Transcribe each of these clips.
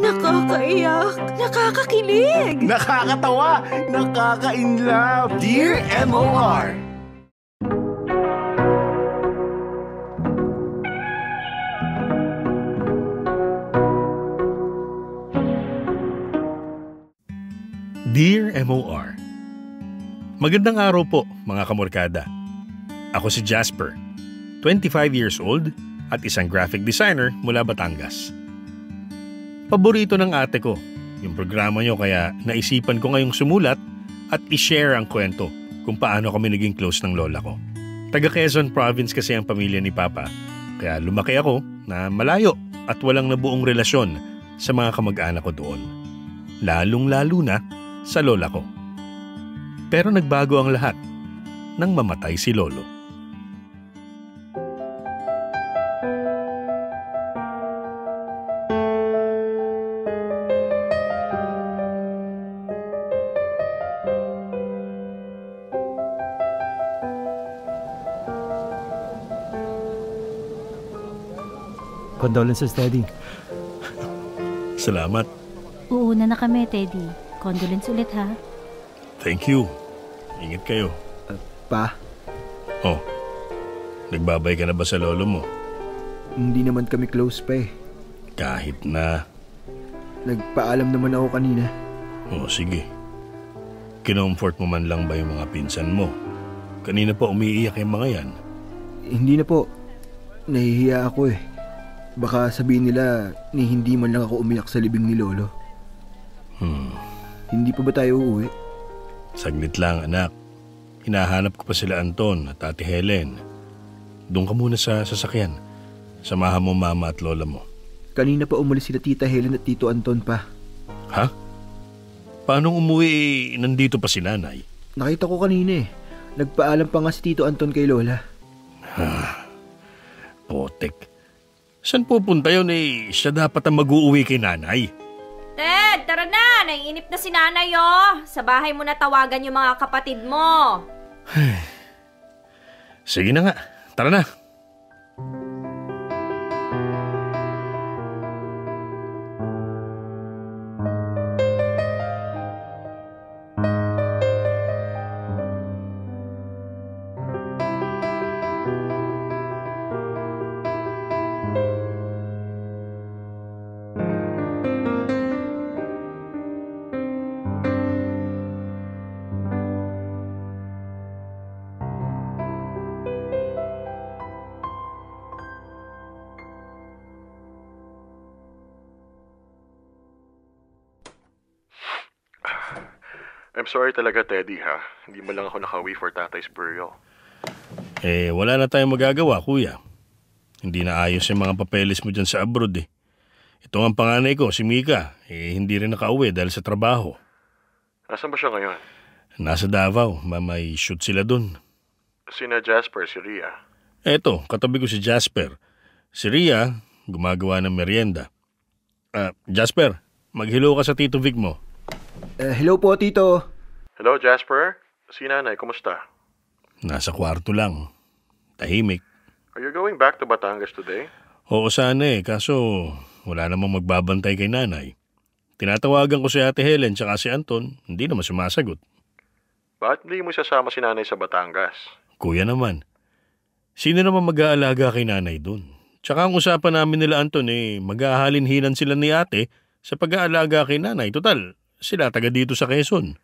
Nakakaiyak, nakakakilig, Nakakatawa, nakaka-inlove. Dear MOR. Dear MOR, magandang araw po mga kamorkada. Ako si Jasper, 25 years old at isang graphic designer mula Batangas. Paborito ng ate ko yung programa nyo kaya naisipan ko ngayong sumulat at i-share ang kwento kung paano kami naging close ng lola ko. Taga Quezon Province kasi ang pamilya ni Papa, kaya lumaki ako na malayo at walang nabuong relasyon sa mga kamag-anak ko doon. Lalong-lalo na sa lola ko. Pero nagbago ang lahat nang mamatay si lolo. Condolences, Teddy. Salamat. Uuna na kami, Teddy. Condolence ulit, ha? Thank you. Ingat kayo. Pa, Oh, nagbabay ka na ba sa lolo mo? hindi naman kami close pa eh. Kahit na. Nagpaalam naman ako kanina. Oh, sige. Kinomfort mo man lang ba yung mga pinsan mo? Kanina pa umiiyak yung mga yan. Hindi na po. Nahihiya ako eh. Baka sabihin nila ni hindi man lang ako umiyak sa libing ni Lolo. Hindi pa ba tayo uuwi? Saglit lang, anak. Hinahanap ko pa sila Anton at Ate Helen. Doon ka muna sa sasakyan. Samahan mo mama at lola mo. Kanina pa umalis sila Tita Helen at Tito Anton pa. Ha? Paano umuwi nandito pa si nanay? Nakita ko kanina eh. Nagpaalam pa nga si Tito Anton kay Lola. Potek. Saan pupunta yun eh? Siya dapat ang mag-uuwi kay nanay. Ted, tara na! Naiinip na si nanay, oh! Sa bahay mo na tawagan yung mga kapatid mo. Sige na nga. Tara na. I'm sorry talaga, Teddy, ha? Hindi mo lang ako nakauwi for tatay's burial. Wala na tayong magagawa, kuya. Hindi na ayos yung mga papeles mo dyan sa abroad eh. Ito ang panganay ko, si Mika. Hindi rin nakauwi dahil sa trabaho. Nasaan ba siya ngayon? Nasa Davao, may shoot sila dun. Sina Jasper, si Ria. Eto, katabi ko si Jasper. Si Ria, gumagawa ng merienda. Jasper, mag-hello ka sa Tito Vic mo. Hello po, Tito. Hello, Jasper. Si nanay, kumusta? Nasa kwarto lang. Tahimik. Are you going back to Batangas today? Oo sana kaso wala namang magbabantay kay nanay. Tinatawagan ko si Ate Helen tsaka si Anton, hindi naman sumasagot. Bakit hindi mo isasama si nanay sa Batangas? Kuya naman, sino naman mag-aalaga kay nanay dun? Tsaka ang usapan namin nila Anton mag-ahalin-hinan sila ni ate sa pag-aalaga kay nanay. Total, sila taga dito sa Quezon.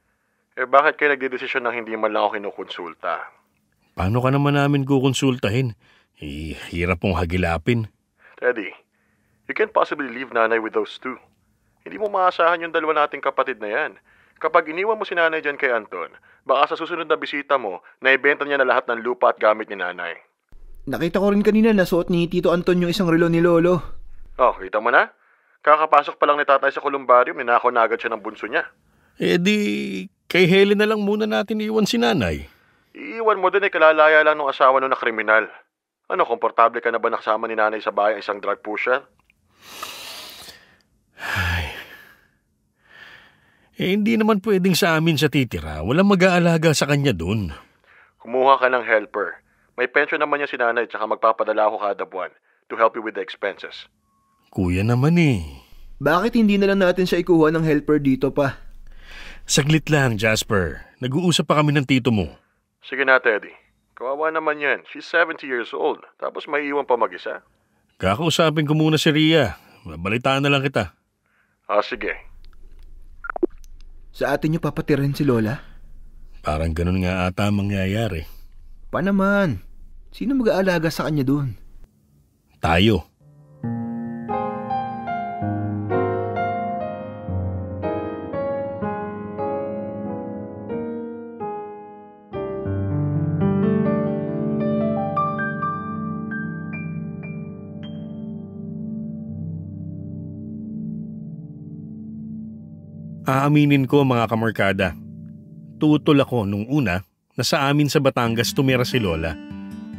Bakit kayo nagdedesisyon na hindi man lang ako kinukonsulta? Paano ka naman namin kukonsultahin? Hirap pong hagilapin. Teddy, you can't possibly leave nanay with those two. Hindi mo maasahan yung dalawa nating kapatid na yan. Kapag iniwan mo si nanay dyan kay Anton, baka sa susunod na bisita mo, naibenta niya na lahat ng lupa at gamit ni nanay. Nakita ko rin kanina na suot ni Tito Anton yung isang relo ni Lolo. Oh, kita mo na? Kakapasok pa lang ni tatay sa kolumbarium, ninakaw na agad siya ng bunso niya. Di, kay Helen na lang muna natin iwan si nanay. Iiwan mo din kalalaya lang ng asawa nun na kriminal. Ano, komportable ka na ba nakasama ni nanay sa bahay ang isang drug pusher? Hindi naman pwedeng sa amin siya titira. Walang mag-aalaga sa kanya dun. Kumuha ka ng helper. May pension naman niya si nanay tsaka magpapadala ako kada buwan to help you with the expenses. Kuya naman bakit hindi na lang natin siya ikuha ng helper dito pa? Saglit lang, Jasper. Nag-uusap pa kami ng tito mo. Sige na, Teddy. Kawawa naman yan. She's 70 years old. Tapos may iwan pa mag-isa. Kakausapin ko muna si Rhea. Babalitaan na lang kita. Sige. Sa atin niyo papatirin si Lola? Parang ganun nga ata mangyayari. Pa naman. Sino mag-aalaga sa kanya doon? Tayo. Aaminin ko mga kamarkada, tutol ako nung una na sa amin sa Batangas tumira si Lola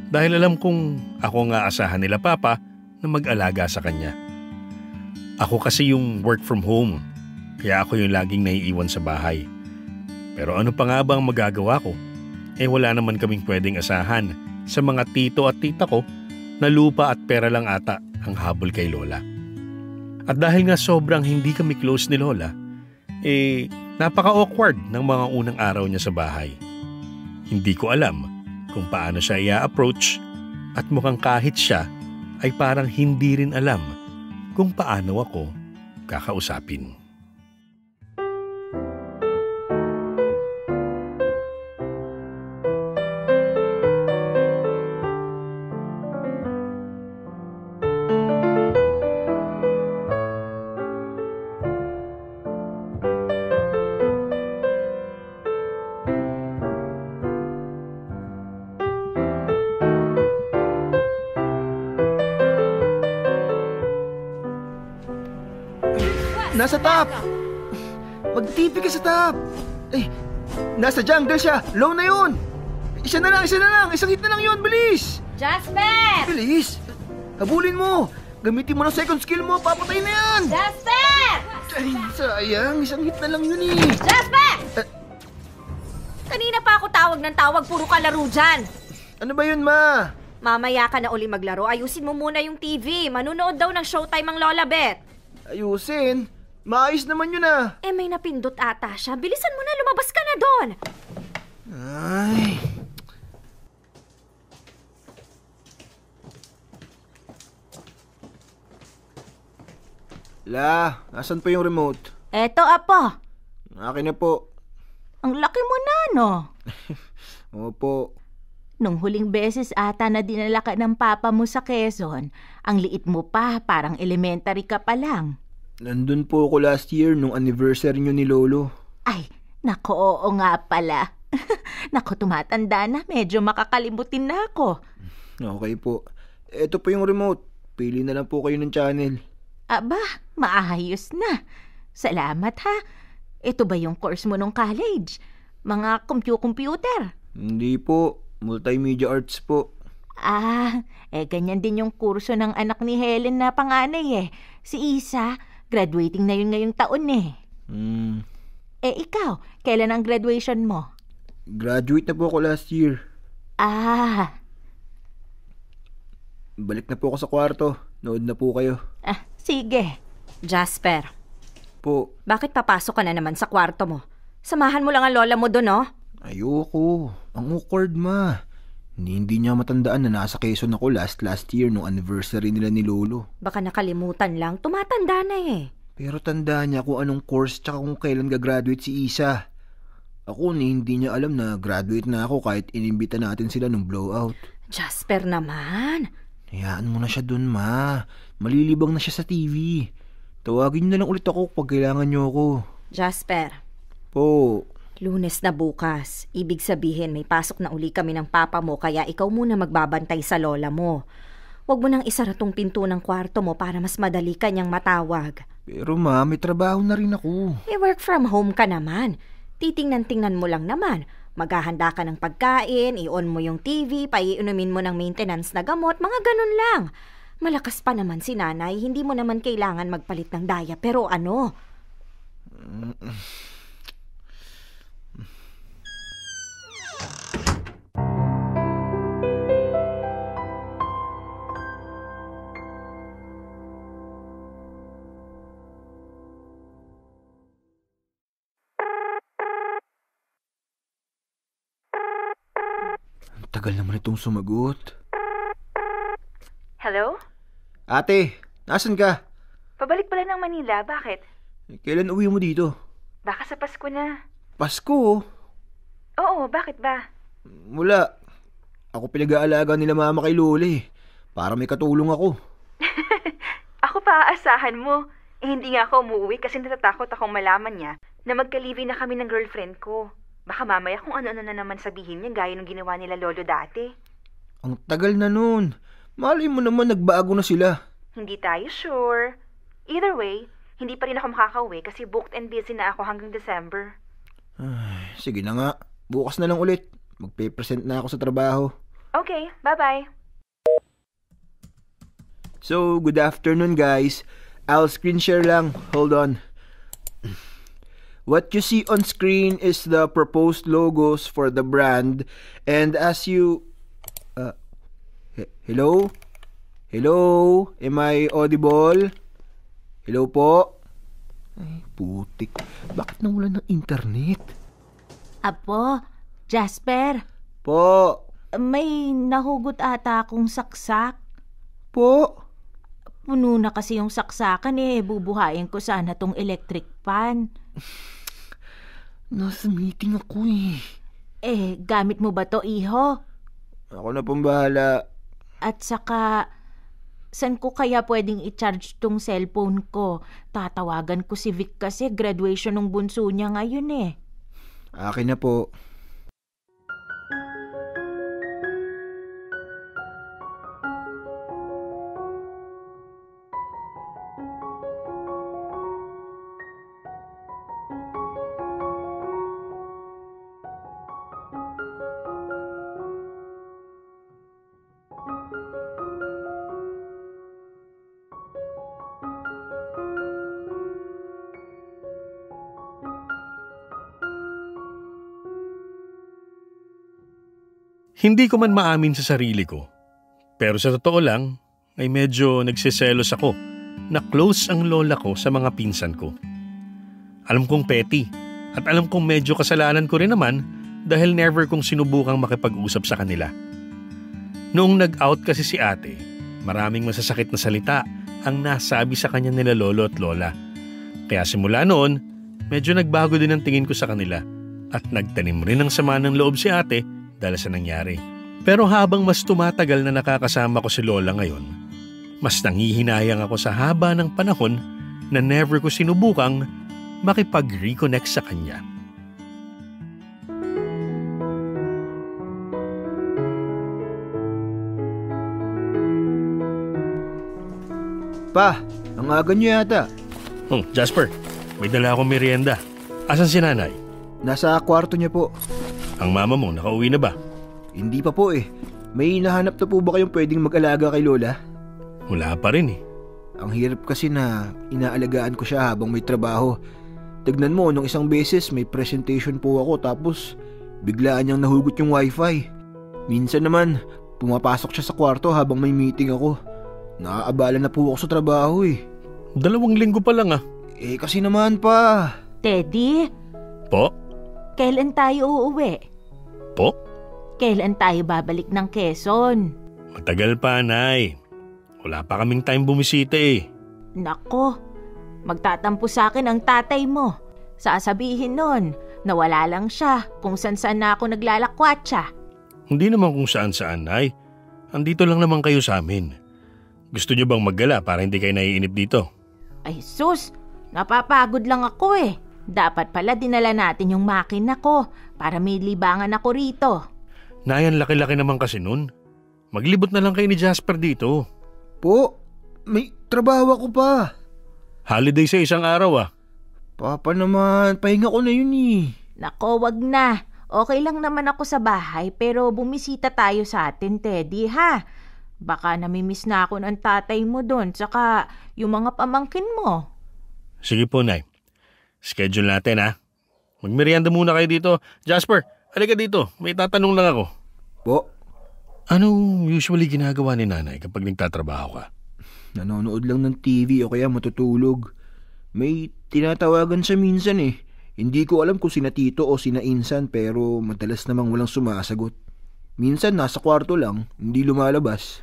dahil alam kong ako nga asahan nila Papa na mag-alaga sa kanya. Ako kasi yung work from home, kaya ako yung laging naiiwan sa bahay. Pero ano pa nga ba ang magagawa ko? Wala naman kaming pwedeng asahan sa mga tito at tita ko na lupa at pera lang ata ang habol kay Lola. At dahil nga sobrang hindi kami close ni Lola, napaka-awkward ng mga unang araw niya sa bahay. Hindi ko alam kung paano siya i-approach at mukhang kahit siya ay parang hindi rin alam kung paano ako kakausapin. Nasa top! Mag-TV ka sa top! Nasa jungle siya! Low na yun! Isa na lang! Isang hit na lang yun! Bilis! Jasper! Bilis! Habulin mo! Gamitin mo ng second skill mo! Papatay na yan! Jasper! Ay, sayang! Isang hit na lang yun Jasper! Kanina pa ako tawag ng tawag, puro ka laro dyan. Ano ba yun, ma? Mamaya ka na uli maglaro, ayusin mo muna yung TV. Manunood daw ng Showtime ang Lola Bet. Ayusin? Maayos naman yun ah! May napindot ata siya. Bilisan mo na, lumabas ka na doon. Ay... La, nasan po yung remote? Eto, apo. Akin na po. Ang laki mo na, no? Opo. Nung huling beses ata na dinala ka ng papa mo sa Quezon, ang liit mo pa, parang elementary ka pa lang. Nandun po ako last year nung anniversary nyo ni Lolo. Ay, nako, oo nga pala. Nako, tumatanda na. Medyo makakalimutin na ako. Okay po. Ito po yung remote. Pili na lang po kayo ng channel. Aba, maayos na. Salamat ha. Ito ba yung course mo nung college? Mga computer? Hindi po. Multimedia arts po. Ganyan din yung kurso ng anak ni Helen na panganay eh. Si Isa, graduating na yun ngayong taon eh. Ikaw, kailan ang graduation mo? Graduate na po ako last year. Balik na po ako sa kwarto. Nood na po kayo. Sige. Jasper. Po. Bakit papasok ka na naman sa kwarto mo? Samahan mo lang ang lola mo doon, no? Ayoko. Ang awkward, ma. Hindi niya matandaan na nasa Quezon ako last year nung anniversary nila ni Lolo. Baka nakalimutan lang. Tumatanda na eh. Pero tanda niya kung anong course tsaka kung kailan gagraduate si Isa. Ako hindi niya alam na graduate na ako kahit inimbita natin sila nung blowout. Jasper naman. Hayaan mo na siya dun, ma. Malilibang na siya sa TV. Tawagin niyo na lang ulit ako pag kailangan niyo ako. Jasper. Po. Lunes na bukas. Ibig sabihin may pasok na uli kami ng papa mo kaya ikaw muna magbabantay sa lola mo. Huwag mo nang isara tong pinto ng kwarto mo para mas madali ka niyang matawag. Pero ma, may trabaho na rin ako. Work from home ka naman. Titingnan-tingnan mo lang naman. Maghahanda ka ng pagkain, i-on mo yung TV, paiinumin mo ng maintenance na gamot, mga ganun lang. Malakas pa naman si nanay, hindi mo naman kailangan magpalit ng daya. Pero ano? Tagal naman itong sumagot. Hello? Ate, nasan ka? Pabalik pala ng Manila, bakit? Kailan uwi mo dito? Baka sa Pasko na. Pasko? Oo, bakit ba? Wala. Ako pinag-aalaga nila mama kay Lola eh. Para may katulong ako. Ako pa aasahan mo. Hindi nga ako umuwi kasi natatakot akong malaman niya na magka-live na kami ng girlfriend ko. Baka mamaya kung ano-ano na naman sabihin niya gaya ng ginawa nila lolo dati. Ang tagal na nun. Malay mo naman nagbago na sila. Hindi tayo sure. Either way, hindi pa rin ako makakauwi kasi booked and busy na ako hanggang December. Ay, sige na nga. Bukas na lang ulit. Magpe-present na ako sa trabaho. Okay, bye-bye. So, good afternoon guys. I'll screen share lang. Hold on. What you see on screen is the proposed logos for the brand. And as you... hello? Hello? Am I audible? Hello po? Ay, putik. Bakit nawala ng internet? Apo, Jasper, Po? may nahugot ata akong saksak. Po? Puno na kasi yung saksakan bubuhayin ko sana tong electric pan. Nasa meeting ako eh. Gamit mo ba to, iho? Ako na pong bahala. At saka, saan ko kaya pwedeng i-charge tong cellphone ko? Tatawagan ko si Vic kasi graduation ng bunso niya ngayon eh. Akin na po. Hindi ko man maamin sa sarili ko, pero sa totoo lang ay medyo nagsiselos ako na close ang lola ko sa mga pinsan ko. Alam kong petty at alam kong medyo kasalanan ko rin naman dahil never kong sinubukang makipag-usap sa kanila. Noong nag-out kasi si ate, maraming masasakit na salita ang nasabi sa kanya nila lolo at lola. Kaya simula noon, medyo nagbago din ang tingin ko sa kanila at nagtanim rin ng sama ng loob si ate dahil sa nangyari. Pero habang mas tumatagal na nakakasama ko si lola ngayon, mas nanghihinayang ako sa haba ng panahon na never ko sinubukang makipag-reconnect sa kanya. Pa, ang aga niyo yata. Jasper, may dala akong merienda. Asan si nanay? Nasa kwarto niya po. Ang mama mo, nakauwi na ba? Hindi pa po eh. May nahanap na po ba kayong pwedeng mag-alaga kay Lola? Wala pa rin eh. Ang hirap kasi na inaalagaan ko siya habang may trabaho. Tignan mo, nung isang beses may presentation po ako tapos biglaan niyang nahugot yung wifi. Minsan naman, pumapasok siya sa kwarto habang may meeting ako. Naaabala na po ako sa trabaho eh. 2 linggo pa lang ah. Kasi naman pa. Teddy, Po? kailan tayo uuwi? Po? Kailan tayo babalik ng Quezon? Matagal pa, Nay. Wala pa kaming time bumisita eh. Nako, magtatampo sa akin ang tatay mo. Sasabihin nun na wala lang siya kung saan na ako naglalakwatsa. Hindi naman kung saan-saan, Nay. Andito lang naman kayo sa amin. Gusto niyo bang maggala para hindi kayo naiinip dito? Ay sus, napapagod lang ako eh. Dapat pala dinala natin yung makina ko para may libangan ako rito. Nay, ang laki-laki naman kasi nun. Maglibot na lang kayo ni Jasper dito. Po, may trabaho ako pa. Holiday sa isang araw ah. Papa naman, pahinga ko na yun eh. Nako, wag na. Okay lang naman ako sa bahay pero bumisita tayo sa atin, Teddy, ha? Baka namimiss na ako ng tatay mo doon tsaka yung mga pamangkin mo. Sige po, Nay. Schedule natin ha. Magmerienda muna kayo dito. Jasper, halika dito. May tatanong lang ako. Po? Anong usually ginagawa ni nanay kapag nagtatrabaho ka? Nanonood lang ng TV o kaya matutulog. May tinatawagan siya minsan eh. Hindi ko alam kung sina tito o sina insan pero madalas namang walang sumasagot. Minsan nasa kwarto lang, hindi lumalabas.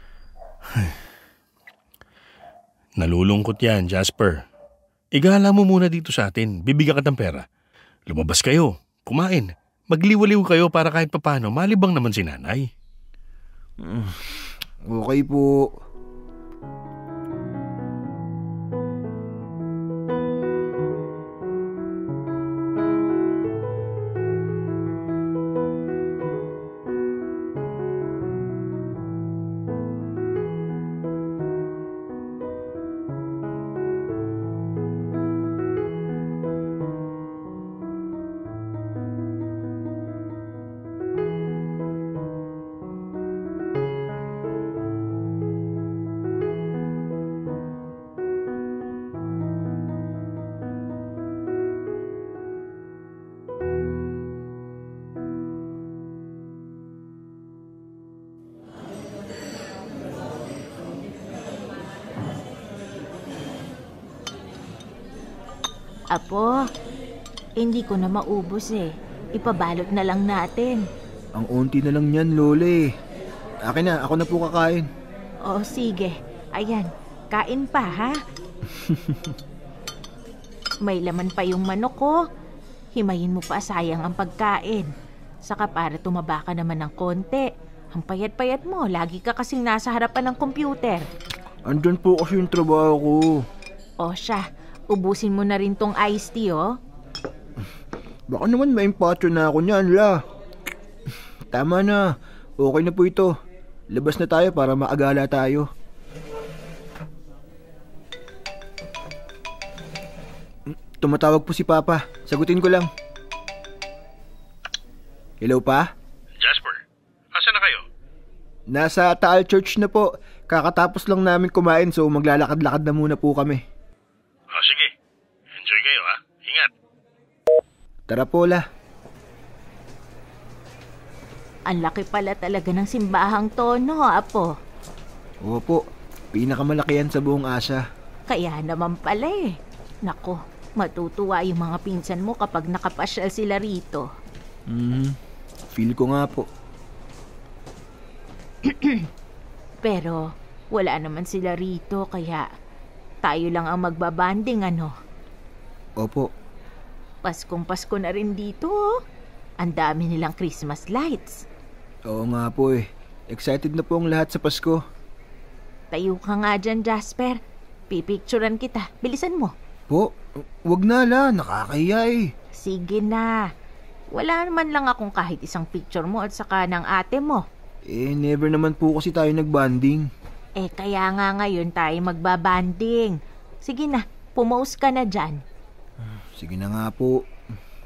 Nalulungkot yan, Jasper. Igala mo muna dito sa atin. Bibigyan ka ng pera. Lumabas kayo. Kumain. Magliwaliw kayo para kahit papano malibang naman si nanay. Okay po. Apo, hindi ko na maubos eh. Ipabalot na lang natin. Ang unti na lang yan, Lola eh. Akin na, ako na po kakain. O sige, ayan, kain pa ha. May laman pa yung manok ko. Himayin mo pa, sayang ang pagkain. Saka para tumaba ka naman ng konti. Ang payat-payat mo, lagi ka kasing nasa harapan ng computer. Andyan po kasi yung trabaho ko. O siya, ubusin mo na rin tong iced tea, oh. Baka naman maimpatyo na ako niyan, La. Tama na. Okay na po ito. Labas na tayo para maagala tayo. Tumatawag po si Papa. Sagutin ko lang. Hello, Pa? Jasper, asa na kayo? Nasa Taal Church na po. Kakatapos lang namin kumain so maglalakad-lakad na muna po kami. Sige. Enjoy kayo, ha? Ingat. Tara po, La. Ang laki pala talaga ng simbahang tono, Apo. Opo, pinakamalaki yan sa buong Asia. Kaya naman pala eh. Nako, matutuwa yung mga pinsan mo kapag nakapasyal sila rito. Feel ko nga po. Pero wala naman sila rito kaya tayo lang ang magbabanding, ano? Opo. Paskong Pasko na rin dito, oh. Ang dami nilang Christmas lights. Oo nga po eh. Excited na po ang lahat sa Pasko. Tayo ka nga dyan, Jasper. Pipicturan kita. Bilisan mo. Po, wag na, La. Nakakahiya eh. Sige na. Wala naman lang akong kahit isang picture mo at saka ng ate mo. Never naman po kasi tayo nagbanding. Kaya nga ngayon tayo magbabanding. Sige na, pumost ka na dyan. Sige na nga po.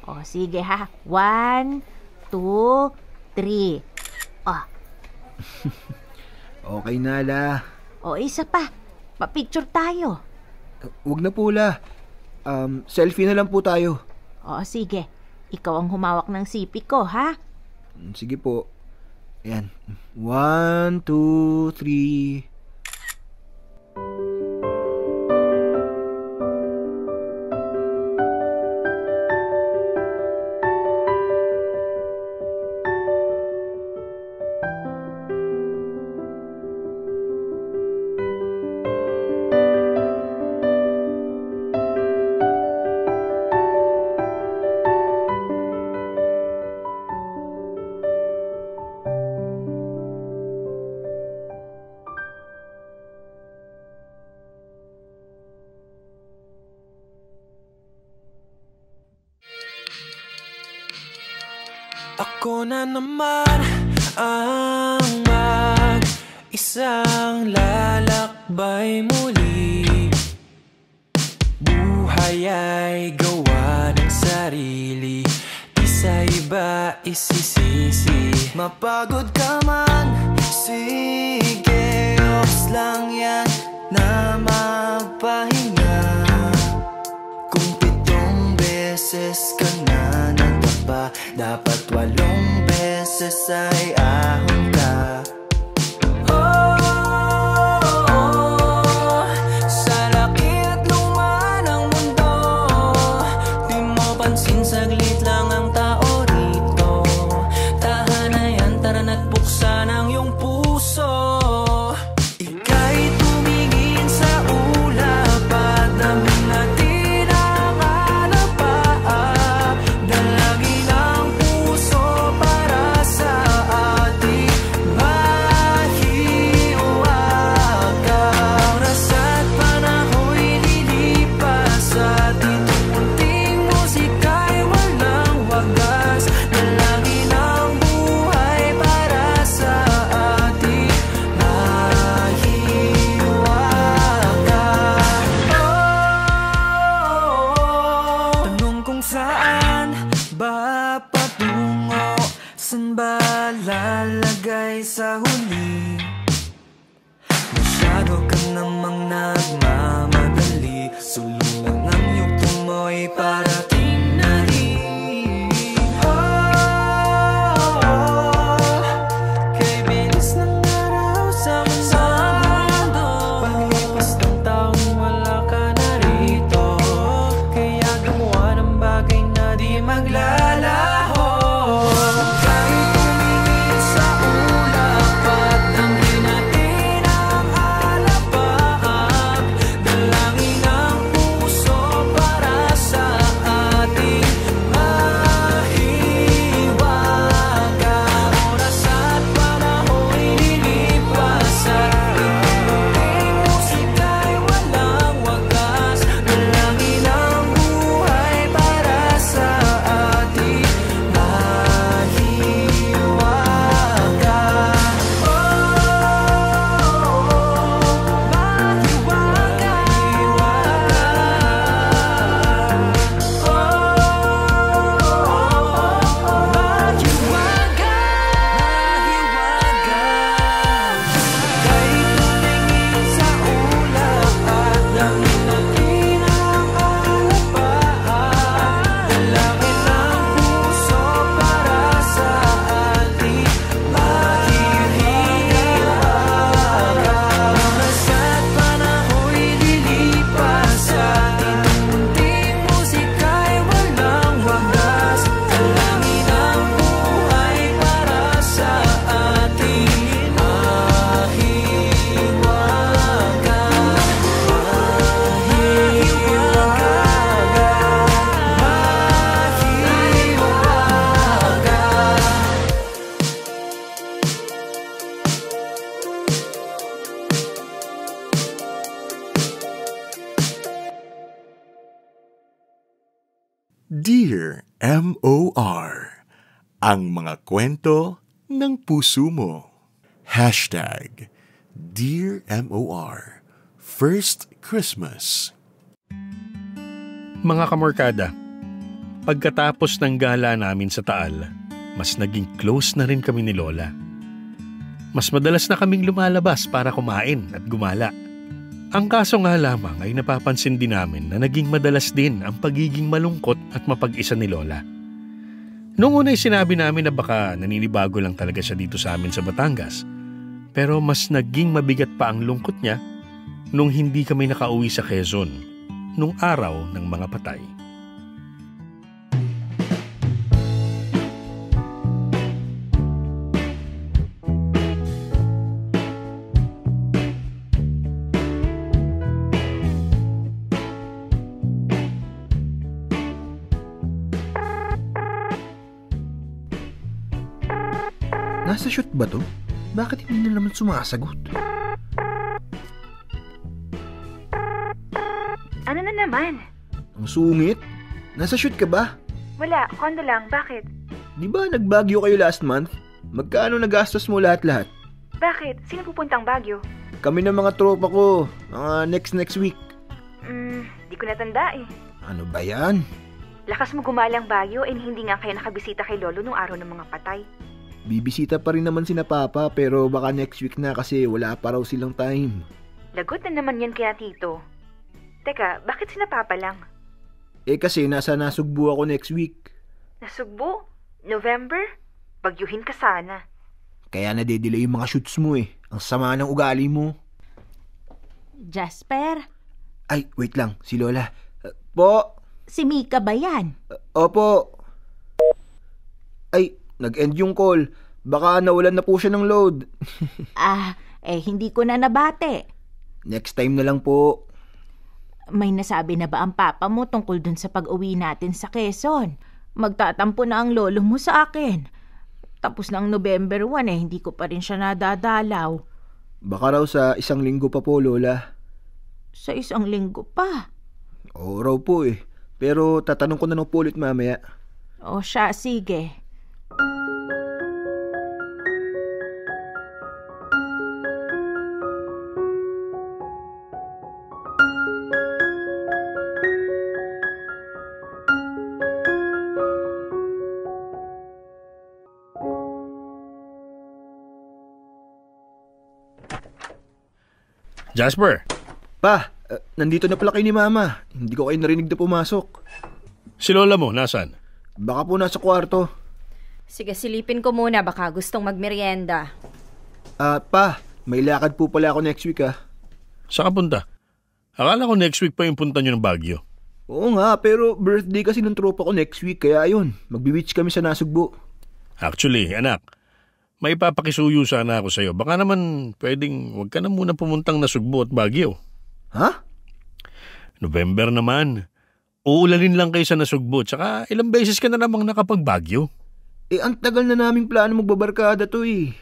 O, sige ha. 1, 2, 3. Oh. Okay na, La. O, isa pa. Pa-picture tayo. Wag na po, La. Selfie na lang po tayo. O, sige. Ikaw ang humawak ng sipi ko, ha? Sige po. Ayan. 1, 2, 3. Ako na naman ang isang lalakbay muli. Buhay ay gawa ng sarili, di sa iba isisisi. Mapagod ka man, sige, ops lang yan na magpahinga. Kung 7 beses ka na natapa, dapat 8 beses ay ahon ka. Sa laki at luma ng mundo, di mo pansin, saglit lang ang tao rito. Tahan na yan, tara na't buksan Saan ba lalagay sa huli? Masyado ka namang nagmamadali. Sulong ang iyong tumoy parating na rin. Kay bilis ng araw sa mundo. Paglipas ng taong wala ka na rito. Kaya gumawa ng bagay na di maglalaho. Dear M.O.R. Ang mga kwento ng puso mo. Hashtag Dear M.O.R. First Christmas. Mga kamorkada, pagkatapos ng gala namin sa Taal, mas naging close na rin kami ni Lola. Mas madalas na kaming lumalabas para kumain at gumala. Ang kaso nga lamang ay napapansin din namin na naging madalas din ang pagiging malungkot at mapag-isa ni Lola. Noong una ay sinabi namin na baka naninibago lang talaga siya dito sa amin sa Batangas. Pero mas naging mabigat pa ang lungkot niya nung hindi kami nakauwi sa Quezon nung araw ng mga patay. Nasa shoot ba to? Bakit hindi na naman sumasagot? Ano na naman? Ang sungit? Nasa shoot ka ba? Wala, kondo lang. Bakit? Di ba nagbagyo kayo last month? Magkano nagastos mo lahat-lahat? Bakit? Sino pupuntang Baguio? Kami ng mga tropa ko. Mga next week. Di ko natanda eh. Ano ba yan? Lakas mo gumalang Baguio hindi nga kayo nakabisita kay Lolo nung araw ng mga patay. Bibisita pa rin naman sina Papa pero baka next week na kasi wala pa raw silang time. Lagot na naman yan kaya Tito. Teka, bakit sina Papa lang? Kasi nasa Nasugbu ako next week. Nasugbu? November? Bagyuhin ka sana. Kaya nade-delay yung mga shoots mo eh. Ang sama ng ugali mo. Jasper? Ay, wait lang. Si Lola. Po? Si Mika ba yan? Opo. Ay, nag-end yung call. Baka nawalan na po siya ng load. Hindi ko na nabate. Next time na lang po. May nasabi na ba ang papa mo tungkol dun sa pag-uwi natin sa Quezon? Magtatampo na ang lolo mo sa akin. Tapos ng November 1 hindi ko pa rin siya nadadalaw. Baka raw sa 1 linggo pa po, Lola. Sa 1 linggo pa? Oo raw po eh. Pero tatanong ko na po ulit mamaya. O siya, sige. Jasper! Pa, nandito na pala kayo ni Mama. Hindi ko kayo narinig na pumasok. Si lola mo, nasan? Baka po nasa kwarto. Sige, silipin ko muna. Baka gustong magmerienda. Pa, may lakad po pala ako next week Saan ka punta? Akala ko next week pa yung punta nyo ng Baguio. Oo nga, pero birthday kasi ng tropa ko next week. Kaya ayun, magbi-beach kami sa Nasugbo. Actually, anak, may papakisuyo sana ako sa'yo. Baka naman pwedeng wag ka na muna pumuntang Nasugbo at Baguio. Ha? November naman. Uulanin lang kayo sa Nasugbo. Tsaka ilang beses ka na namang nakapag-Baguio. Ang tagal na naming plano magbabarkada to eh.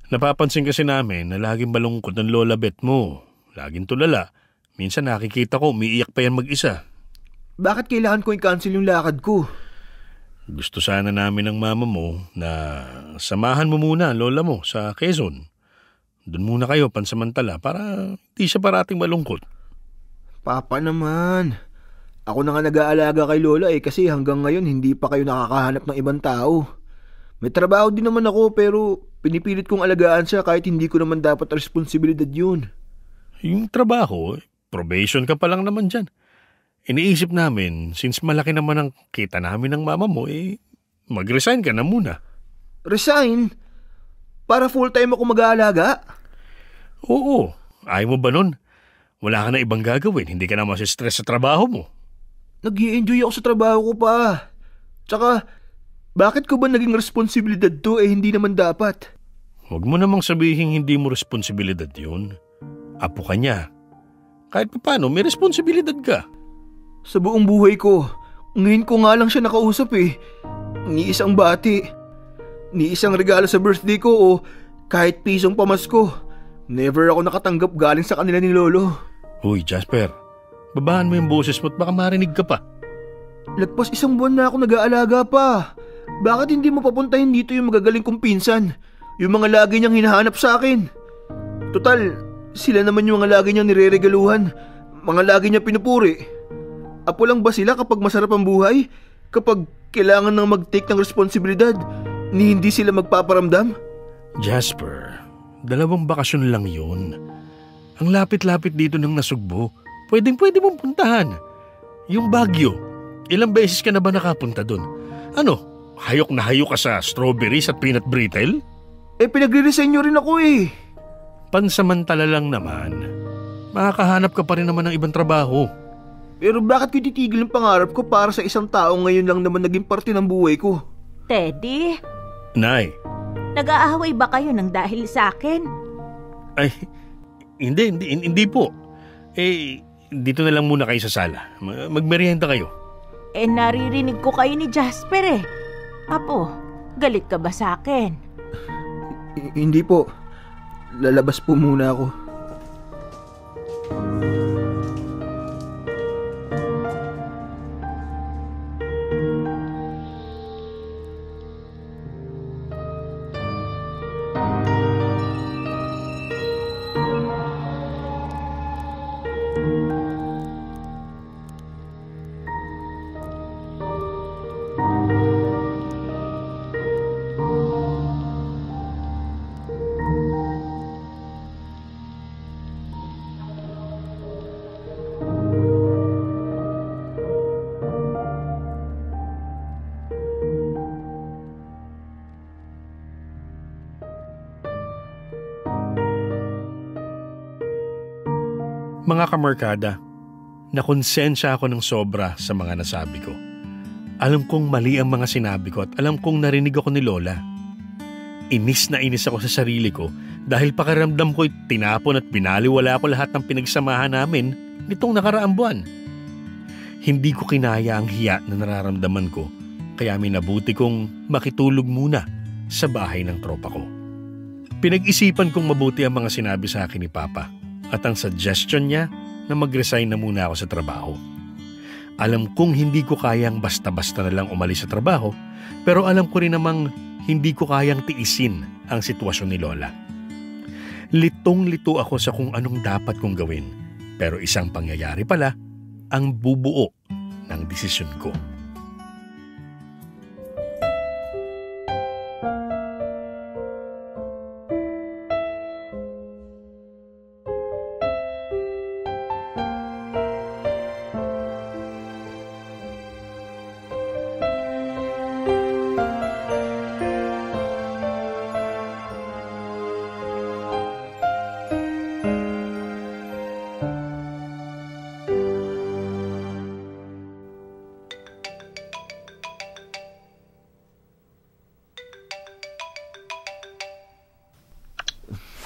Napapansin kasi namin na laging malungkot ng lola Bet mo. Laging tulala. Minsan nakikita ko, umiiyak pa yan mag-isa. Bakit kailangan ko i-cancel yung lakad ko? Gusto sana namin ng mama mo na samahan mo muna ang lola mo sa Quezon. Doon muna kayo pansamantala para di siya parating malungkot. Papa naman. Ako na nga nag-aalaga kay lola kasi hanggang ngayon hindi pa kayo nakakahanap ng ibang tao. May trabaho din naman ako pero pinipilit kong alagaan siya kahit hindi ko naman dapat responsibilidad yun. Yung trabaho, probation ka pa lang naman dyan. Iniisip namin, since malaki naman ang kita namin ng mama mo, mag-resign ka na muna. Resign? Para full-time ako mag-aalaga? Oo. Ayaw mo ba nun? Wala ka na ibang gagawin. Hindi ka na masistress sa trabaho mo. Nag-i-enjoy ako sa trabaho ko pa. Tsaka, bakit ko ba naging responsibilidad to hindi naman dapat? Huwag mo namang sabihin hindi mo responsibilidad yun. Apo ka niya. Kahit pa paano, may responsibilidad ka. Sa buong buhay ko, ngayon ko nga lang siya nakausap Ni isang bati, ni isang regalo sa birthday ko o kahit pisong pamasko. Never ako nakatanggap galing sa kanila ni Lolo. Uy, Jasper, babaan mo yung boses mo at baka marinig ka pa. Lagpas 1 buwan na ako nag-aalaga pa. Bakit hindi mo papuntahin dito yung magagaling kong pinsan? Yung mga lagi niyang hinahanap sa akin. Total, sila naman yung mga lagi niyang nireregaluhan. Mga lagi niya pinupuri. Apo lang ba sila kapag masarap ang buhay? Kapag kailangan nang mag-take ng responsibilidad, ni hindi sila magpaparamdam? Jasper, 2 bakasyon lang yun. Ang lapit-lapit dito ng Nasugbo. Pwede mong puntahan. Yung Baguio, ilang beses ka na ba nakapunta dun? Ano, hayok na hayok ka sa strawberries at peanut brittle? Pinagre-resign nyo rin ako Pansamantala lang naman. Makakahanap ka pa rin naman ng ibang trabaho. Pero bakit ko titigil ang pangarap ko para sa isang tao ngayon lang naman naging parte ng buhay ko? Teddy? Nay. Nag-aaway ba kayo ng dahil sa akin? Ay, hindi po. Dito na lang muna kayo sa sala. Magmerienda kayo. Naririnig ko kayo ni Jasper Apo, galit ka ba sa akin? Hindi po. Lalabas po muna ako. Mga kamarkada, nakonsensya ako ng sobra sa mga nasabi ko. Alam kong mali ang mga sinabi ko at alam kong narinig ako ni Lola. Inis na inis ako sa sarili ko dahil pakiramdam ko'y tinapon at binaliwala ko lahat ng pinagsamahan namin nitong nakaraang buwan. Hindi ko kinaya ang hiya na nararamdaman ko kaya minabuti kong makitulog muna sa bahay ng tropa ko. Pinag-isipan kong mabuti ang mga sinabi sa akin ni Papa at ang suggestion niya na mag-resign na muna ako sa trabaho. Alam kong hindi ko kayang basta-basta na lang umalis sa trabaho, pero alam ko rin namang hindi ko kayang tiisin ang sitwasyon ni Lola. Litong-lito ako sa kung anong dapat kong gawin, pero isang pangyayari pala ang bubuo ng desisyon ko.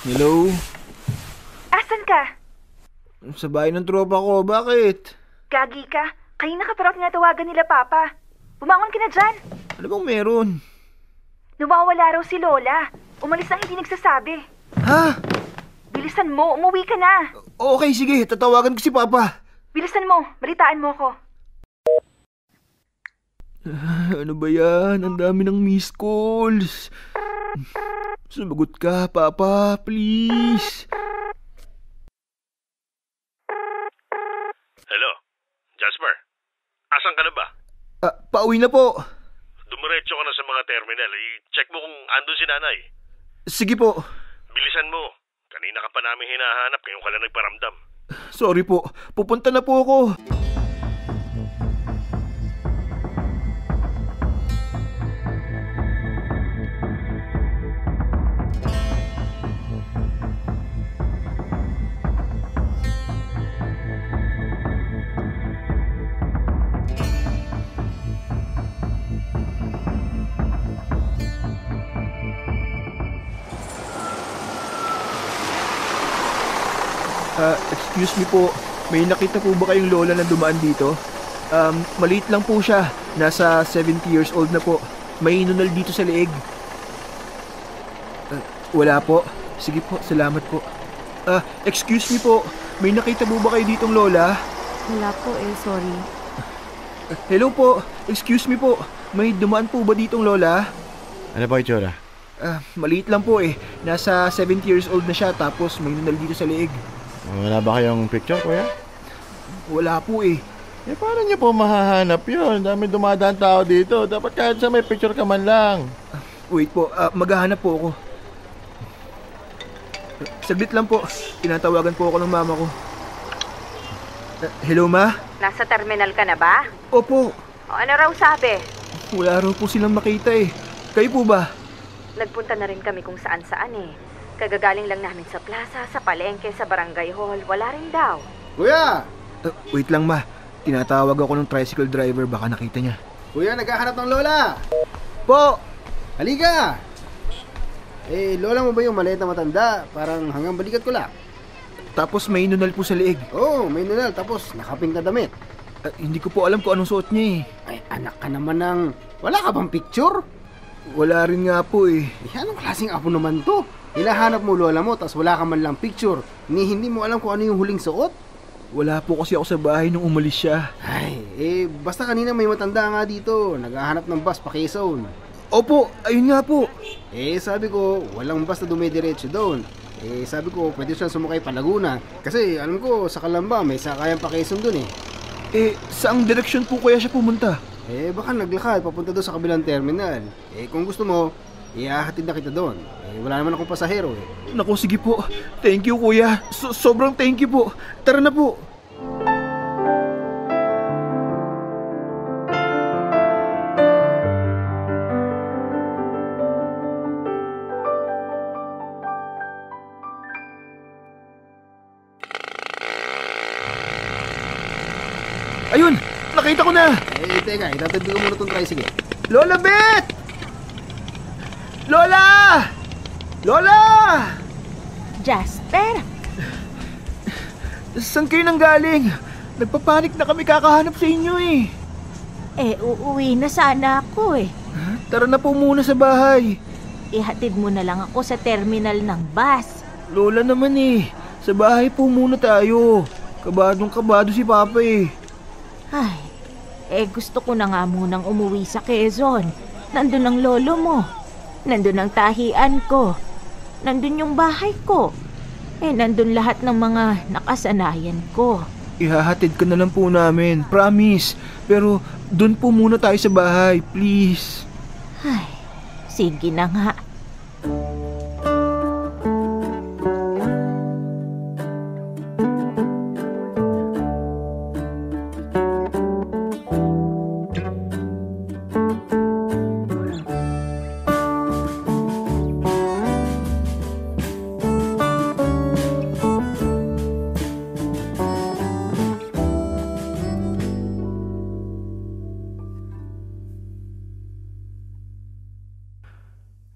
Hello? Asan ka? Sa bahay ng tropa ko, bakit? Gagi ka. Kanina ka pa raw tinatawagan nila Papa. Bumangon ka na dyan. Ano bang meron? Nawawala raw si Lola. Umalis nang hindi nagsasabi. Ha? Bilisan mo, umuwi ka na. Okay, sige. Tatawagan ko si Papa. Bilisan mo, balitaan mo ko. Ano ba yan? Ang dami ng missed calls. Sumagot ka, Papa. Please. Hello? Jasper? Asan ka na ba? Pauwi na po. Dumiretso ka na sa mga terminal. I-check mo kung andun si nanay. Sige po. Bilisan mo. Kanina ka pa namin hinahanap. Ngayon ka lang nagparamdam. Sorry po. Pupunta na po ako. Excuse me po, may nakita po ba kayong lola na dumaan dito? Maliit lang po siya, nasa 70 years old na po. May nunal dito sa leeg. Wala po. Sige po, salamat po. Excuse me po, may nakita po ba kayo ditong lola? Wala po sorry. Hello po, excuse me po, may dumaan po ba ditong lola? Ano ba itsura? Maliit lang po nasa 70 years old na siya tapos may nunal dito sa leeg. Wala ba kayong picture, kuya? Wala po Paano niyo po mahahanap yun? Dami dumadaan tao dito. Dapat kahit sa may picture ka man lang. Wait po, maghahanap po ako. Saglit lang po, tinatawagan po ako ng mama ko. Hello, Ma? Nasa terminal ka na ba? Opo. O ano raw sabi? Wala raw po silang makita Kayo po ba? Nagpunta na rin kami kung saan-saan Kagagaling lang namin sa plaza, sa palengke, sa barangay hall. Wala rin daw. Kuya! Wait lang, Ma. Tinatawag ako ng tricycle driver. Baka nakita niya. Kuya, naghahanap ng lola! Po! Halika! Lola mo ba yung maliit na matanda? Parang hanggang balikat ko lang. Tapos may nunal po sa leeg. Oo, may nunal. Tapos nakapink na damit. Hindi ko po alam kung anong suot niya Ay, anak ka naman ng... Wala ka bang picture? Wala rin nga po Anong klaseng apo naman to? Hinahanap mo lola mo, tas wala ka man lang picture. Hindi mo alam kung ano yung huling suot? Wala po kasi ako sa bahay nung umalis siya. Ay, basta kanina may matanda nga dito. Naghahanap ng bus pa Quezon. Opo, ayun nga po. Sabi ko, walang bus na dumidiretso doon. Sabi ko, pwede siyang sumakay pa Laguna. Kasi alam ko, sa Calamba, may sakayan pa Quezon doon saang direksyon po kaya siya pumunta? Baka naglakad, papunta doon sa kabilang terminal. Kung gusto mo, ihahatid na kita doon. Wala naman akong pasahero Naku, sige po. Thank you, kuya. Sobrang thank you po. Tara na po. Ayun! Nakita ko na! Teka, itatid ko muna itong tricycle. Lola Bet! Lola! Lola! Jasper? Saan kayo nanggaling? Nagpapanik na kami kakahanap sa inyo Uuwi na sana ako Tara na po muna sa bahay. Ihatid mo na lang ako sa terminal ng bus. Lola naman sa bahay po muna tayo. Kabadong-kabado si Papa Ay, gusto ko na nga munang umuwi sa Quezon. Nandun ang lolo mo. Nandun ang tahian ko. Nandun yung bahay ko. Nandun lahat ng mga nakasanayan ko. Ihahatid ka na lang po namin, promise. Pero doon po muna tayo sa bahay, please. Ay, sige na nga.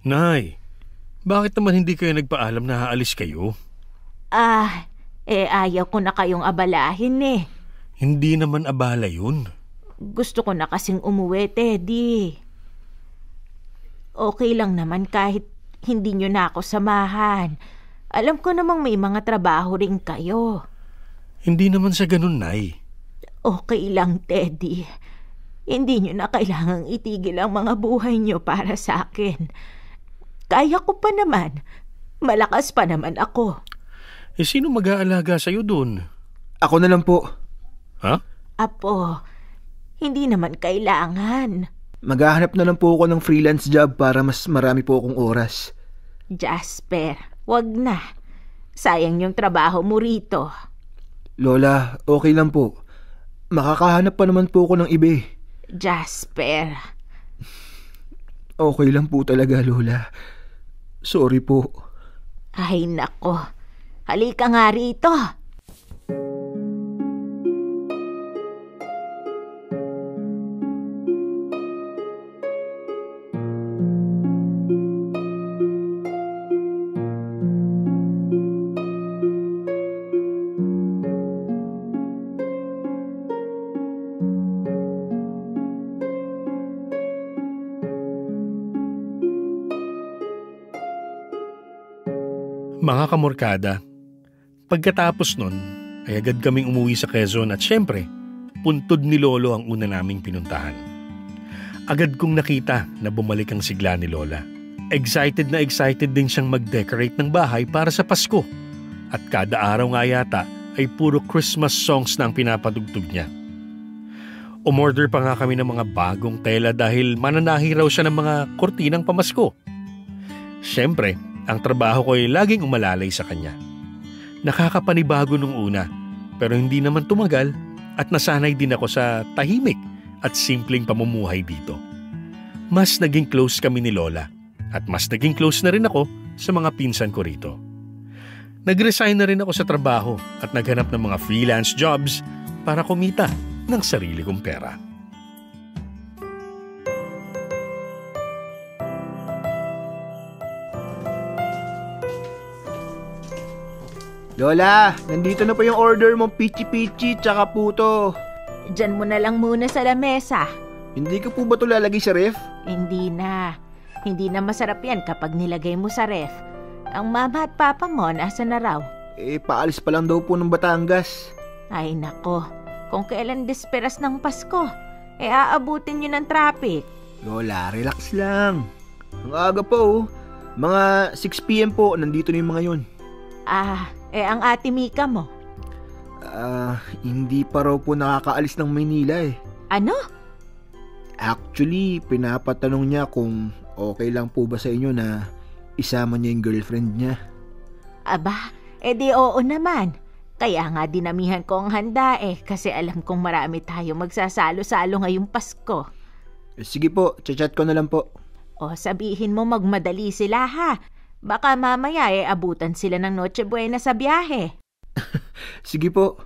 Nay, Bakit naman hindi kayo nagpaalam na haalis kayo? Ayaw ko na kayong abalahin eh. Hindi naman abala yun. Gusto ko na kasing umuwi, Teddy. Okay lang naman kahit hindi nyo na ako samahan. Alam ko namang may mga trabaho rin kayo. Hindi naman sa ganun, Nay. Okay lang, Teddy. Hindi nyo na kailangang itigil ang mga buhay nyo para sa akin. Kaya ko pa naman. Malakas pa naman ako. Sino mag-aalaga sa'yo dun? Ako na lang po. Ha? Apo, hindi naman kailangan. Maghahanap na lang po ako ng freelance job para mas marami po akong oras. Jasper, wag na. Sayang yung trabaho mo rito. Lola, okay lang po. Makakahanap pa naman po ako ng iba. Jasper. Okay lang po talaga, Lola. Sorry po. Ay nako. Halika nga rito. Mga kamorkada, pagkatapos nun ay agad kaming umuwi sa Quezon at syempre, puntod ni Lolo ang una naming pinuntahan. Agad kong nakita na bumalik ang sigla ni Lola. Excited na excited din siyang mag-decorate ng bahay para sa Pasko. At kada araw nga yata ay puro Christmas songs na ang pinapadugtog niya. Umorder pa nga kami ng mga bagong tela dahil mananahi raw siya ng mga kortinang pamasko. Syempre, ang trabaho ko ay laging umalalay sa kanya. Nakakapanibago nung una, pero hindi naman tumagal at nasanay din ako sa tahimik at simpleng pamumuhay dito. Mas naging close kami ni Lola at mas naging close na rin ako sa mga pinsan ko rito. Nag-resign na rin ako sa trabaho at naghanap ng mga freelance jobs para kumita ng sarili kong pera. Lola, nandito na po yung order mong pichi-pichi tsaka puto. Diyan mo na lang muna sa lamesa. Hindi ko po ba ito lalagay sa ref? Hindi na. Hindi na masarap yan kapag nilagay mo sa ref. Ang mama at papa mo nasa na raw? Paalis pa lang daw po ng Batangas. Ay nako, kung kailan desperas ng Pasko, aabutin nyo ng traffic. Lola, relax lang. Ang aga pa oh. Mga 6 PM po, nandito na yung mga yun. Ang ate Mika mo? Hindi pa raw po nakakaalis ng Maynila eh. Ano? Actually, pinapatanong niya kung okay lang po ba sa inyo na isama niya yung girlfriend niya. Aba, di oo naman. Kaya nga dinamihan ko ang handa kasi alam kong marami tayo magsasalo-salo ngayong Pasko. Sige po, chat ko na lang po. O sabihin mo magmadali sila ha. Baka mamaya abutan sila ng Noche Buena sa biyahe. Sige po.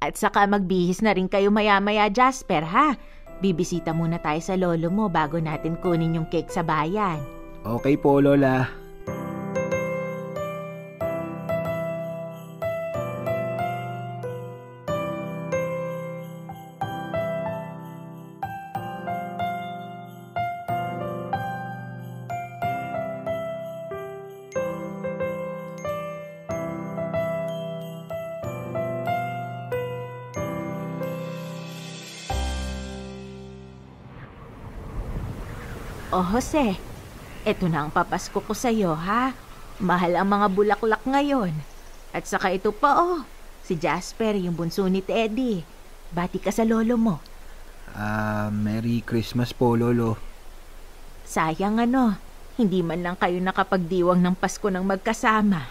At saka magbihis na rin kayo maya-maya, Jasper, ha? Bibisita muna tayo sa lolo mo bago natin kunin yung cake sa bayan. Okay po, Lola. O Jose, eto na ang papasko ko sa'yo, ha? Mahal ang mga bulaklak ngayon. At saka ito pa, si Jasper, yung bunso ni Teddy. Bati ka sa lolo mo. Merry Christmas po, Lolo. Sayang hindi man lang kayo nakapagdiwang ng Pasko ng magkasama.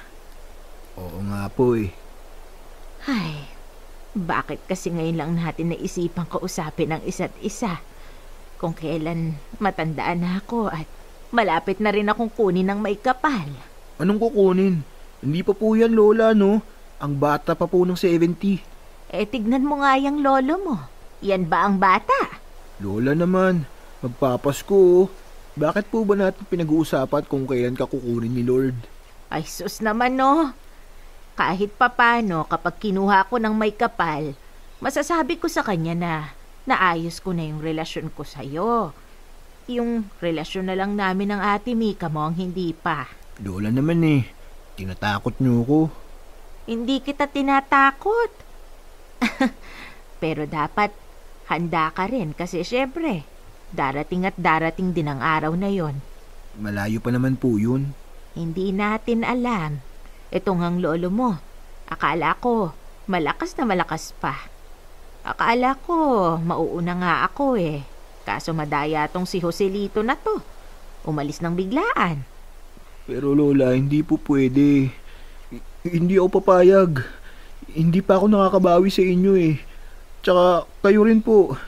Oo nga po eh. Ay, bakit kasi ngayon lang natin naisipang kausapin ang isa't isa? Kung kailan matandaan na ako at malapit na rin akong kunin ng may kapal. Anong kukunin? Hindi pa po yan, Lola, no? Ang bata pa po ng 70. Tignan mo nga yung lolo mo. Yan ba ang bata? Lola naman, magpapasko. Bakit po ba natin pinag-uusapan kung kailan ka kukunin ni Lord? Ay sus naman no. Kahit papano kapag kinuha ko ng may kapal, masasabi ko sa kanya na naayos ko na yung relasyon ko sa'yo. Yung relasyon na lang namin ng Ate Mika mo ang hindi pa. Lola naman tinatakot niyo ko. Hindi kita tinatakot. Pero dapat handa ka rin kasi syempre, darating at darating din ang araw na yon. Malayo pa naman po yun. Hindi natin alam. Ito ngang lolo mo, akala ko malakas na malakas pa. Akala ko mauuna nga ako Kaso madaya tong si Joselito na to. Umalis ng biglaan. Pero Lola, hindi po pwede. Hindi ako papayag. Hindi pa ako nakakabawi sa inyo Tsaka kayo rin po.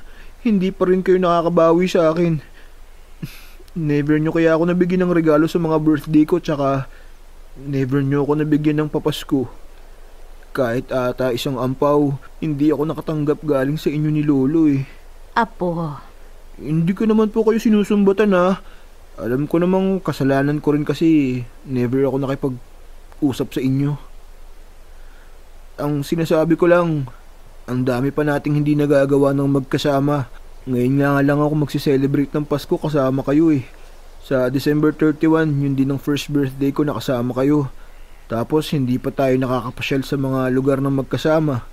Hindi pa rin kayo nakakabawi sa akin. Never nyo kaya ako nabigyan ng regalo sa mga birthday ko, tsaka never nyo ako nabigyan ng papasko. Kahit ata isang ampaw, hindi ako nakatanggap galing sa inyo ni Lolo Apo. Hindi ko naman po kayo sinusumbatan Alam ko namang kasalanan ko rin kasi never ako nakipag-usap sa inyo. Ang sinasabi ko lang, ang dami pa nating hindi nagagawa ng magkasama. Ngayon nga lang ako magsi-celebrate ng Pasko kasama kayo Sa December 31, yun din ang first birthday ko nakasama kayo. Tapos hindi pa tayo nakakapasyal sa mga lugar ng magkasama.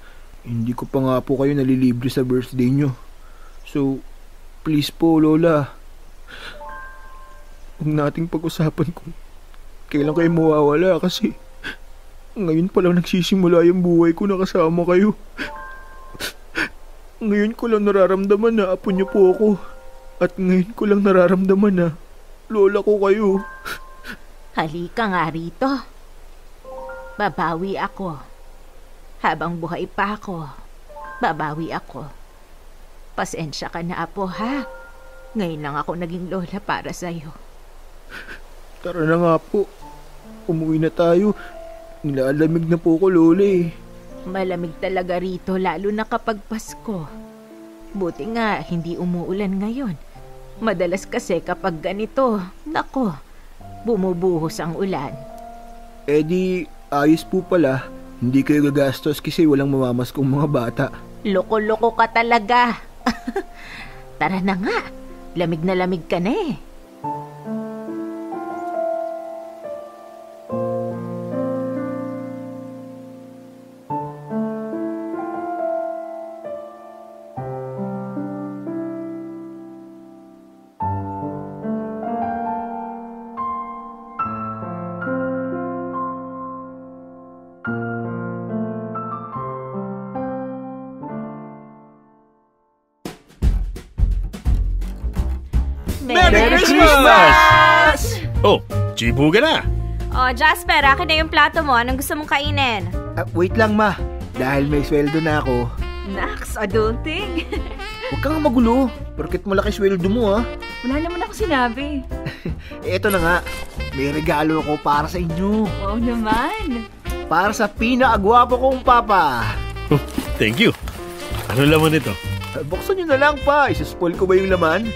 Hindi ko pa nga po kayo nalilibre sa birthday nyo. So, please po Lola, huwag nating pag-usapan kung kailan kayo mawawala kasi ngayon pa lang nagsisimula yung buhay ko na kasama kayo. Ngayon ko lang nararamdaman na apo niyo po ako. At ngayon ko lang nararamdaman na lola ko kayo. Halika nga rito. Babawi ako. Habang buhay pa ako, babawi ako. Pasensya ka na, Apo, ha? Ngayon lang ako naging lola para sa'yo. Tara na nga po. Umuwi na tayo. Nilalamig na po ko, Lola Malamig talaga rito, lalo na kapag Pasko. Buti nga, hindi umuulan ngayon. Madalas kasi kapag ganito, nako, bumubuhos ang ulan. Di, ayos po pala. Hindi kayo gagastos kasi walang mamamaskong mga bata. Loko-loko ka talaga. Tara na nga, lamig na lamig ka na Merry Christmas! Oh, chibu ka na. Oh, Jasper, akin na yung plato mo. Anong gusto mong kainin? Wait lang, Ma. Dahil may sweldo na ako. Naks, adulting. Huwag kang magulo. Porket malaki sweldo mo, Wala naman ako sinabi. Eto na nga. May regalo ako para sa inyo. Wow naman. Para sa pinakagwapo kong papa. Oh, thank you. Ano laman ito? Buksan nyo na lang pa. Isaspoil ko ba yung laman?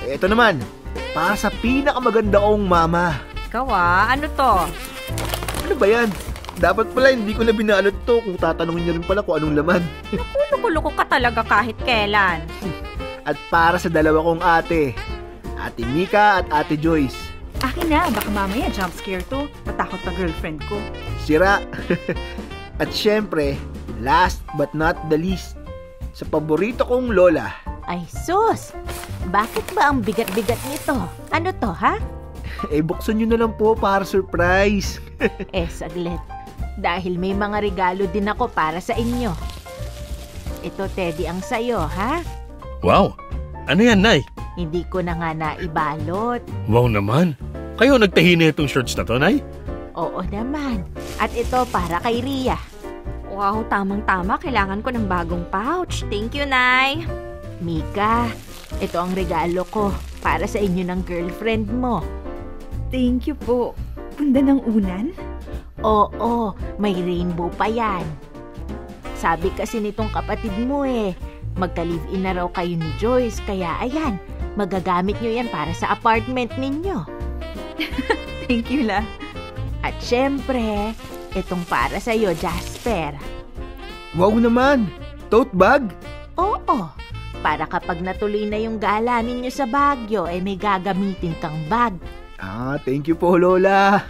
Eto naman. Para sa pinakamaganda kong mama. Ikaw ano to? Ano ba yan? Dapat pala hindi ko na binalot to kung tatanungin niyo rin pala kung anong laman. Loko-loko ka talaga kahit kailan. At para sa dalawa kong ate. Ate Mika at Ate Joyce. Akin na, baka mamaya jump scare to. Matakot pa girlfriend ko. Sira. At syempre, last but not the least, sa paborito kong lola. Ay sus! Bakit ba ang bigat-bigat nito? Ano to, ha? Buksan nyo na lang po para surprise. Saglit. Dahil may mga regalo din ako para sa inyo. Ito, Teddy, ang sayo, ha? Wow! Ano yan, Nay? Hindi ko na nga naibalot. Wow naman! Kayo nagtahi na itong shorts na to, Nay? Oo naman. At ito para kay Ria. Wow, tamang-tama. Kailangan ko ng bagong pouch. Thank you, Nay. Mika, ito ang regalo ko para sa inyo ng girlfriend mo. Thank you po. Punda ng unan? Oo, may rainbow pa yan. Sabi kasi nitong kapatid mo magka-live-in na raw kayo ni Joyce, kaya ayan, Magagamit nyo yan para sa apartment ninyo. Thank you, La. At syempre, itong para sa'yo, Jasper. Wow naman! Tote bag? Oo, para kapag natuloy na yung gala ninyo sa Baguio, may gagamitin kang bag. Thank you po, Lola.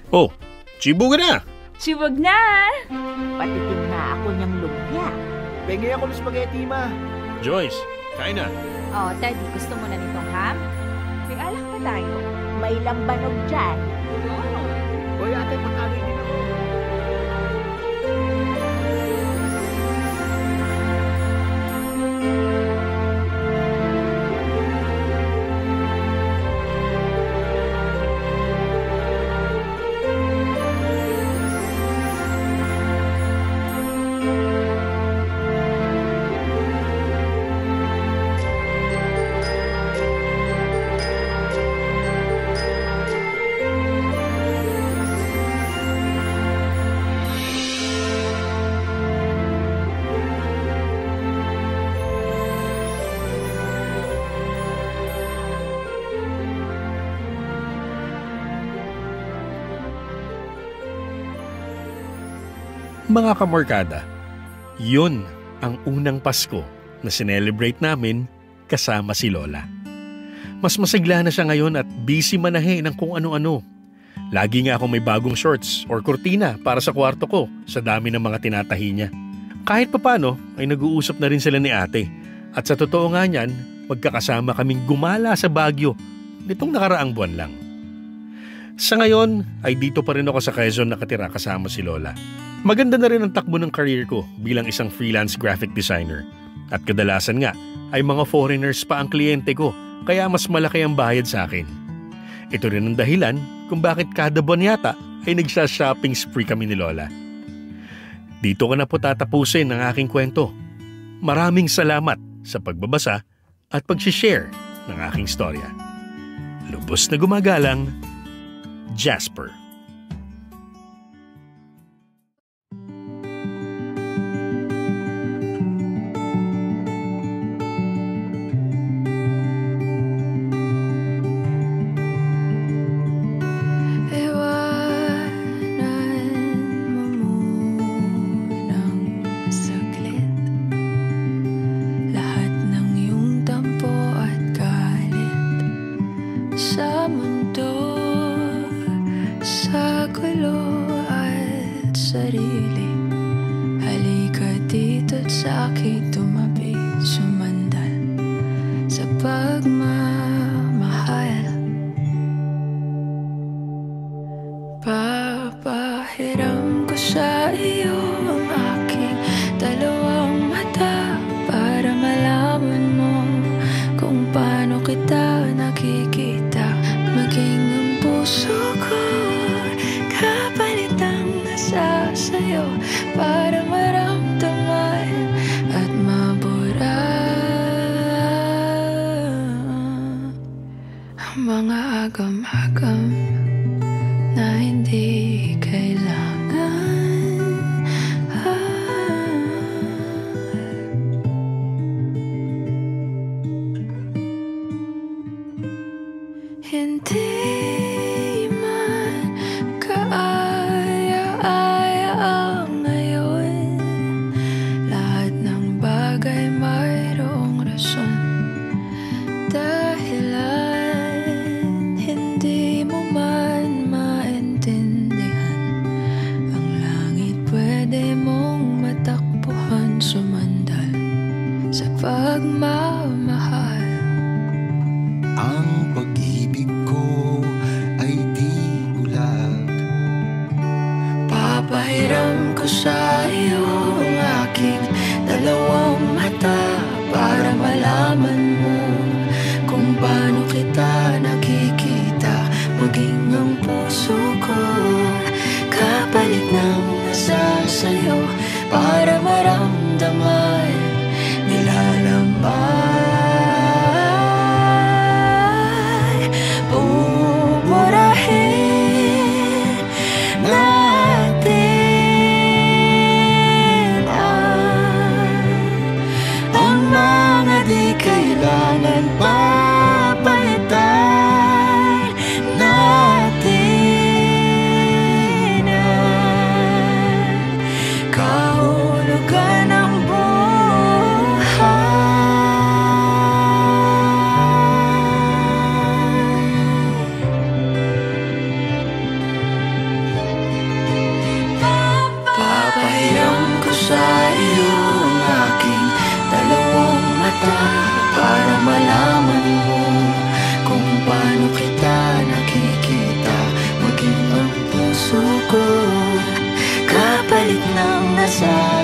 Oh, chibo ka na! Sibog na! Patikim na ako niyang lumpia. Pengay ako ng spaghetti, Ma. Joyce, kain na. Oh, Teddy, gusto mo na nitong ham? May alak pa tayo. May lambanog dyan. Hoy, ate, pagkain din ako. Mga kamorkada, yun ang unang Pasko na sinelebrate namin kasama si Lola. Mas masigla na siya ngayon at busy manahe ng kung ano-ano. Lagi nga akong may bagong shorts or kurtina para sa kwarto ko sa dami ng mga tinatahi niya. Kahit papano ay nag-uusap na rin sila ni ate. At sa totoo nga niyan, magkakasama kaming gumala sa Baguio nitong nakaraang buwan lang. Sa ngayon ay dito pa rin ako sa Quezon nakatira kasama si Lola. Maganda na rin ang takbo ng career ko bilang isang freelance graphic designer. At kadalasan nga ay mga foreigners pa ang kliyente ko kaya mas malaki ang bayad sa akin. Ito rin ang dahilan kung bakit kada buwan yata ay nagsha-shopping spree kami ni Lola. Dito ko na po tatapusin ang aking kwento. Maraming salamat sa pagbabasa at pag-share ng aking storya. Lubos na gumagalang, Jasper. Papahiram ko sa iyo ang aking dalawang mata para malaman mo kung paano kita nakikita. Maging ang puso ko kapalitang nasa sayo para maramdaman at mabura ang mga agam-agam na hindi kailangan. Hindi man kaaya-aya ang ngayon. Lahat ng bagay mayroong rason. Dahilan hindi mo man pwede mong matakbuhan sumandal sa pagmamahal. Ang pag-ibig ko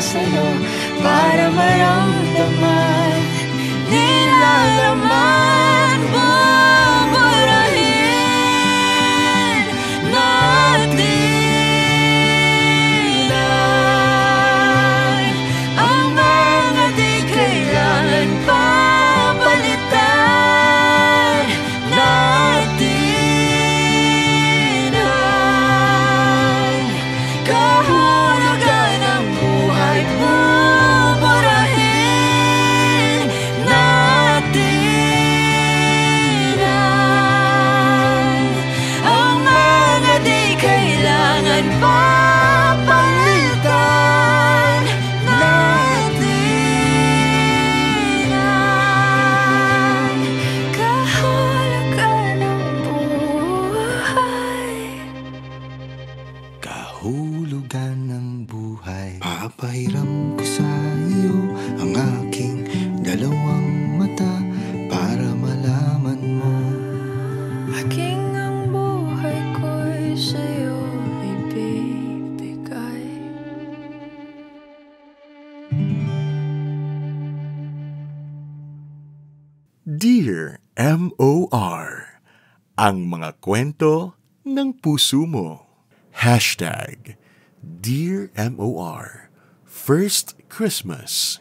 sa'yo para maramdaman nilalaman buburahin natin ang mga di kailangan papalitan natin ang kahulugan ng buhay buburahin natin ang mga di kailangan papalitan natin ang kahulugan ng buhay. Kahulugan ng buhay. Papahiram ko sa iyo ang aking dalawang mata para malaman mo. Aking ang buhay ko'y sa'yo ibibigay. Dear M.O.R. Ang mga kwento ng puso mo. Hashtag Dear M.O.R. First Christmas.